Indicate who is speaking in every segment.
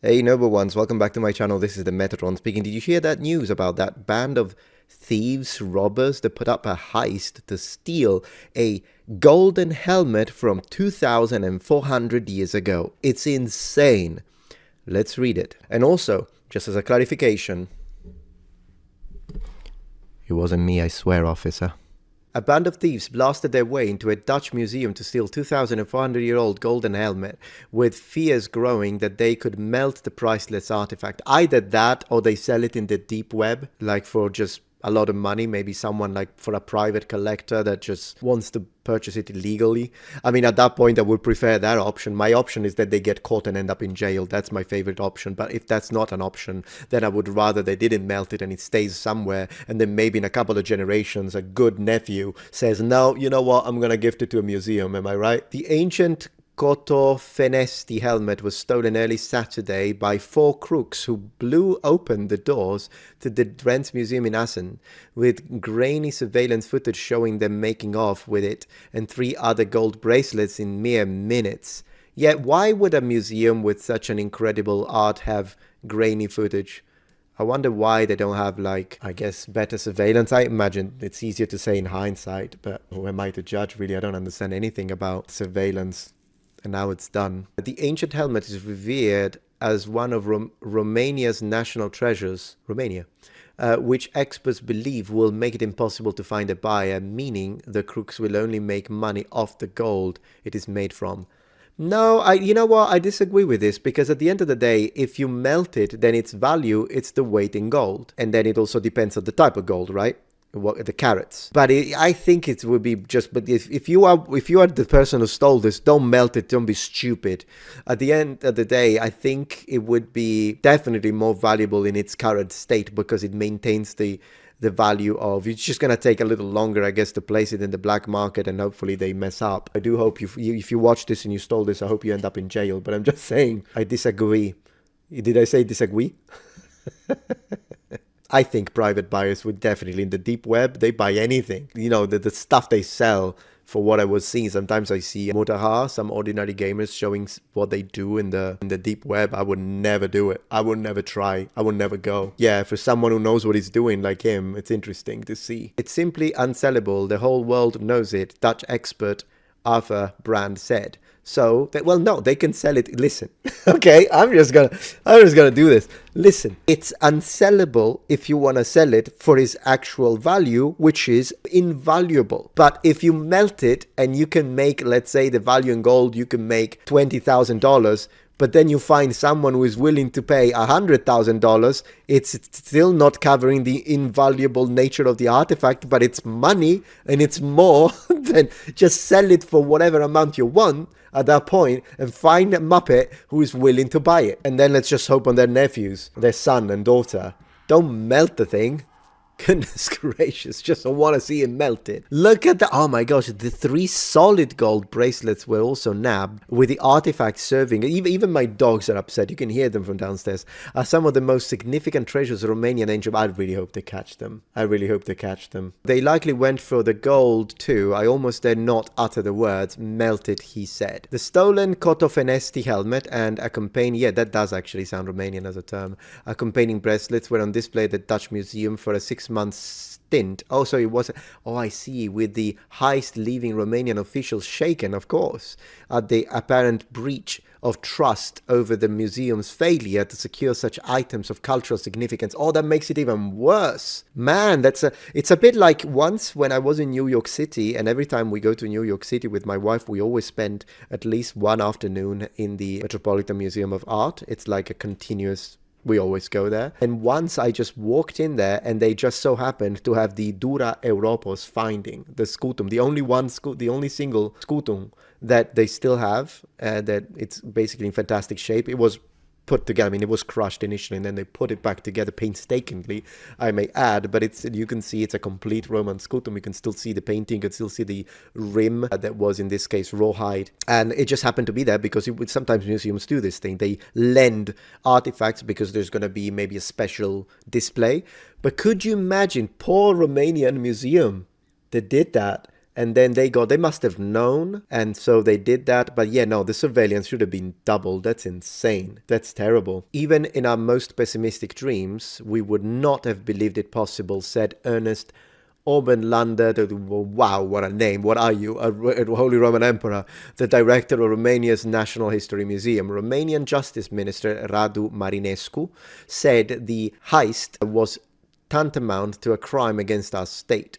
Speaker 1: Hey noble ones, welcome back to my channel. This is the Metatron speaking. Did you hear that news about that band of thieves, robbers that put up a heist to steal a golden helmet from 2,400 years ago? It's insane. Let's read it. And also, just as a clarification, it wasn't me, I swear, officer. A band of thieves blasted their way into a Dutch museum to steal 2,400-year-old golden helmet, with fears growing that they could melt the priceless artifact. Either that, or they sell it in the deep web, like for just a lot of money. Maybe someone like for a private collector that just wants to purchase it illegally. I mean, at that point, I would prefer that option. My option is that they get caught and end up in jail. That's my favorite option. But if that's not an option, then I would rather they didn't melt it and it stays somewhere. And then maybe in a couple of generations, a good nephew says, no, you know what? I'm going to gift it to a museum. Am I right? The ancient Cotofenesti helmet was stolen early Saturday by 4 crooks who blew open the doors to the Drents Museum in Assen, with grainy surveillance footage showing them making off with it and 3 other gold bracelets in mere minutes. Yet why would a museum with such an incredible art have grainy footage? I wonder why they don't have, like, I guess, better surveillance. I imagine it's easier to say in hindsight, but who am I to judge, really? I don't understand anything about surveillance. And now it's done. The ancient helmet is revered as one of Romania's national treasures, which experts believe will make it impossible to find a buyer, meaning the crooks will only make money off the gold it is made from. No, you know what? I disagree with this, because at the end of the day, if you melt it, then its value, it's the weight in gold. And then it also depends on the type of gold, right? The carats. But I think it would be just, but if you are the person who stole this, don't melt it, don't be stupid. At the end of the day, I think it would be definitely more valuable in its current state, because it maintains the value of, it's just going to take a little longer, I guess, to place it in the black market, and hopefully they mess up. I do hope if you watch this and you stole this, I hope you end up in jail. But I'm just saying, I disagree. Did I say disagree? I think private buyers would definitely, in the deep web, they buy anything. You know, the stuff they sell, for what I was seeing, sometimes I see some ordinary gamers showing what they do in the deep web. I would never do it. I would never try. I would never go. Yeah, for someone who knows what he's doing like him, it's interesting to see. It's simply unsellable. The whole world knows it, Dutch expert Arthur Brand said. So, well, no, they can sell it. Listen, okay, I'm just gonna do this. Listen, it's unsellable if you want to sell it for its actual value, which is invaluable. But if you melt it and you can make, let's say, the value in gold, you can make $20,000. But then you find someone who is willing to pay $100,000, it's still not covering the invaluable nature of the artifact, but it's money, and it's more than just sell it for whatever amount you want at that point, and find a muppet who is willing to buy it. And then let's just hope on their nephews, their son and daughter. Don't melt the thing. Goodness gracious, just want to see it melted. Look at the, oh my gosh, the 3 solid gold bracelets were also nabbed, with the artifact serving, even my dogs are upset, you can hear them from downstairs, are some of the most significant treasures of Romanian ancient. I really hope they catch them. I really hope they catch them. They likely went for the gold too. I almost dare not utter the words, melted, he said. The stolen Cotofenesti helmet and accompanying, yeah, that does actually sound Romanian as a term, accompanying bracelets were on display at the Dutch Museum for a 6-month stint. Oh, so it was, oh, I see, with the heist leaving Romanian officials shaken, of course, at the apparent breach of trust over the museum's failure to secure such items of cultural significance. Oh, that makes it even worse. Man, it's a bit like once when I was in New York City, and every time we go to New York City with my wife, we always spend at least one afternoon in the Metropolitan Museum of Art. It's like a continuous, we always go there. And once I just walked in there, and they just so happened to have the Dura Europos finding, the scutum, the only single scutum that they still have, that it's basically in fantastic shape. It was put together, I mean, it was crushed initially, and then they put it back together painstakingly, I may add, but you can see it's a complete Roman scutum. You can still see the painting, you can still see the rim that was, in this case, rawhide, and it just happened to be there because sometimes museums do this thing. They lend artifacts because there's going to be maybe a special display. But could you imagine, poor Romanian museum that did that, And then they must have known, and so they did that. But yeah, no, the surveillance should have been doubled. That's insane. That's terrible. Even in our most pessimistic dreams, we would not have believed it possible, said Ernest Obenlander. Wow, what a name. What are you? A Holy Roman Emperor, the director of Romania's National History Museum. Romanian Justice Minister Radu Marinescu said the heist was tantamount to a crime against our state.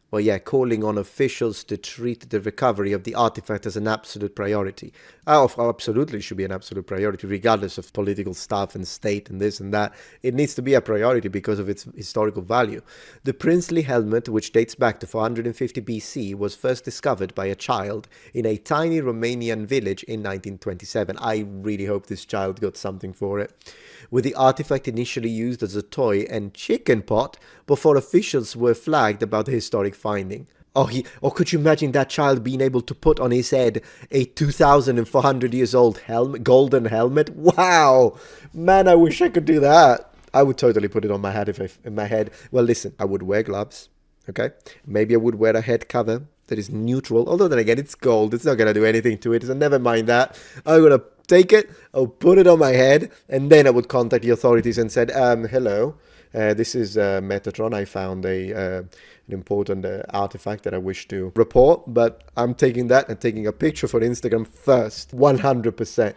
Speaker 1: Well, yeah, calling on officials to treat the recovery of the artifact as an absolute priority. Absolutely should be an absolute priority, regardless of political stuff and state and this and that. It needs to be a priority because of its historical value. The princely helmet, which dates back to 450 BC, was first discovered by a child in a tiny Romanian village in 1927. I really hope this child got something for it. With the artifact initially used as a toy and chicken pot before officials were flagged about the historic finding. Or could you imagine that child being able to put on his head a 2,400 years old golden helmet? Wow! Man, I wish I could do that. I would totally put it on my head in my head. Well, listen, I would wear gloves, okay? Maybe I would wear a head cover that is neutral. Although then again, it's gold. It's not going to do anything to it, so never mind that. I'm going to take it, I'll put it on my head, and then I would contact the authorities and said, hello, this is Metatron. I found an important artifact that I wish to report, but I'm taking that and taking a picture for Instagram first, 100%.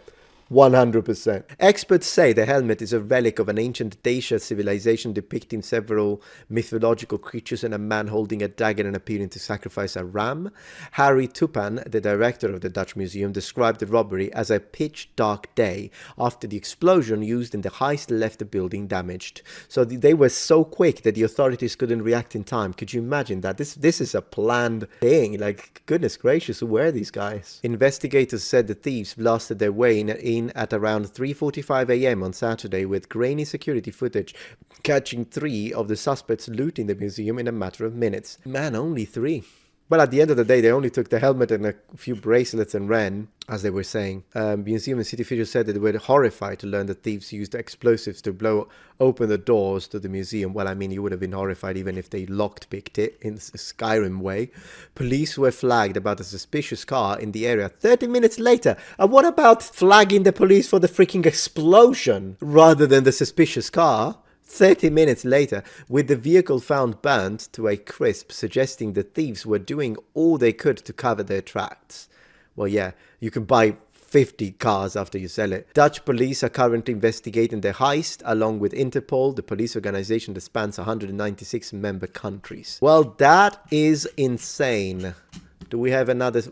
Speaker 1: 100%. Experts say the helmet is a relic of an ancient Dacia civilization depicting several mythological creatures and a man holding a dagger and appearing to sacrifice a ram. Harry Tupan, the director of the Dutch Museum, described the robbery as a pitch-dark day after the explosion used in the heist left the building damaged. So they were so quick that the authorities couldn't react in time. Could you imagine that? This is a planned thing. Like, goodness gracious, who were these guys? Investigators said the thieves blasted their way in at around 3:45 a.m. on Saturday with grainy security footage, catching 3 of the suspects looting the museum in a matter of minutes. Man, only 3. Well, at the end of the day, they only took the helmet and a few bracelets and ran, as they were saying. Museum and city officials said that they were horrified to learn that thieves used explosives to blow open the doors to the museum. Well, I mean, you would have been horrified even if they lockpicked it in a Skyrim way. Police were flagged about a suspicious car in the area 30 minutes later. And what about flagging the police for the freaking explosion rather than the suspicious car? 30 minutes later, with the vehicle found burnt to a crisp, suggesting the thieves were doing all they could to cover their tracks. Well, yeah, you can buy 50 cars after you sell it. Dutch police are currently investigating the heist, along with Interpol, the police organization that spans 196 member countries. Well, that is insane. Do we have another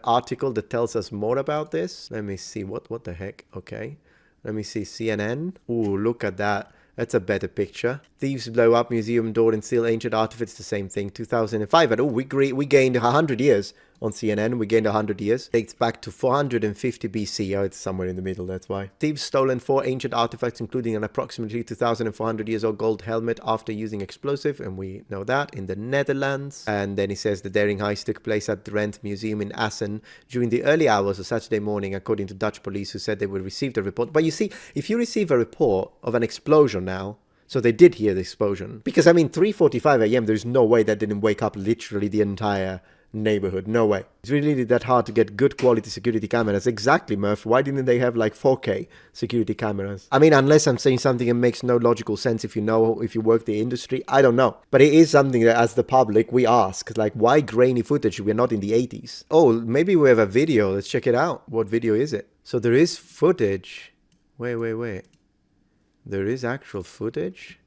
Speaker 1: article that tells us more about this? Let me see. What the heck? Okay. Let me see. CNN. Ooh, look at that. That's a better picture. Thieves blow up museum door and steal ancient artifacts. The same thing. 2005. And we gained 100 years on CNN. We gained 100 years. Dates back to 450 BC. Oh, it's somewhere in the middle. That's why. Thieves stolen 4 ancient artifacts, including an approximately 2,400 years old gold helmet after using explosive. And we know that in the Netherlands. And then he says the daring heist took place at Drents Museum in Assen during the early hours of Saturday morning, according to Dutch police, who said they would receive the report. But you see, if you receive a report of an explosion now, so they did hear the explosion. Because, I mean, 3:45 a.m., there's no way that didn't wake up literally the entire neighborhood. No way. It's really that hard to get good quality security cameras. Exactly, Murph. Why didn't they have like 4K security cameras? I mean, unless I'm saying something that makes no logical sense if you work the industry. I don't know. But it is something that as the public, we ask, like, why grainy footage? We're not in the 80s. Oh, maybe we have a video. Let's check it out. What video is it? So there is footage. Wait. There is actual footage.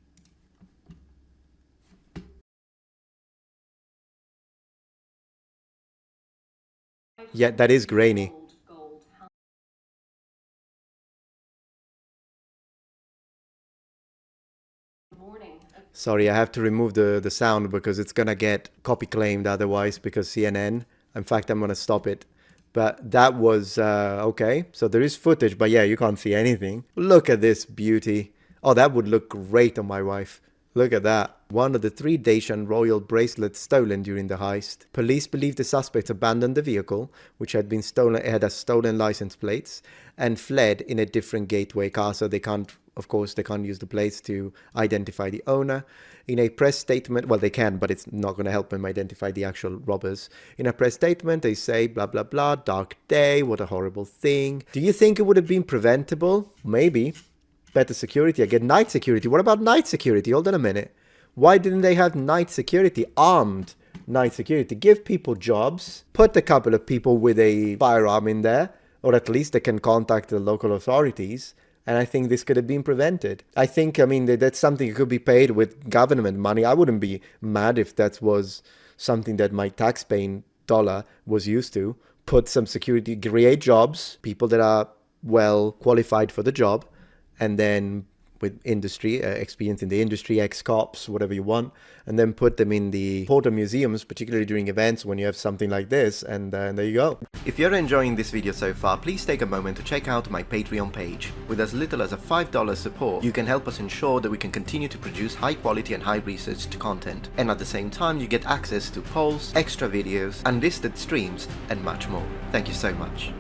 Speaker 1: Yeah, that is grainy. Sorry, I have to remove the sound because it's gonna get copy claimed otherwise because CNN. In fact, I'm gonna stop it. But that was, okay. So there is footage, but yeah, you can't see anything. Look at this beauty. Oh, that would look great on my wife. Look at that. One of the 3 Dacian royal bracelets stolen during the heist. Police believe the suspects abandoned the vehicle, which had been stolen, it had a stolen license plates, and fled in a different gateway car, so they can't Of course, they can't use the plates to identify the owner. In a press statement, well, they can, but it's not going to help them identify the actual robbers. In a press statement, they say, blah, blah, blah, dark day, what a horrible thing. Do you think it would have been preventable? Maybe. Better security. I get night security. What about night security? Hold on a minute. Why didn't they have night security? Armed night security. Give people jobs. Put a couple of people with a firearm in there, or at least they can contact the local authorities. And I think this could have been prevented. I think, I mean, that's something that could be paid with government money. I wouldn't be mad if that was something that my tax-paying dollar was used to. Put some security, create jobs, people that are well qualified for the job, and then with industry, experience in the industry, ex-cops, whatever you want, and then put them in the photo museums, particularly during events when you have something like this, and there you go. If you're enjoying this video so far, please take a moment to check out my Patreon page. With as little as a $5 support, you can help us ensure that we can continue to produce high quality and high researched content, and at the same time you get access to polls, extra videos, unlisted streams, and much more. Thank you so much.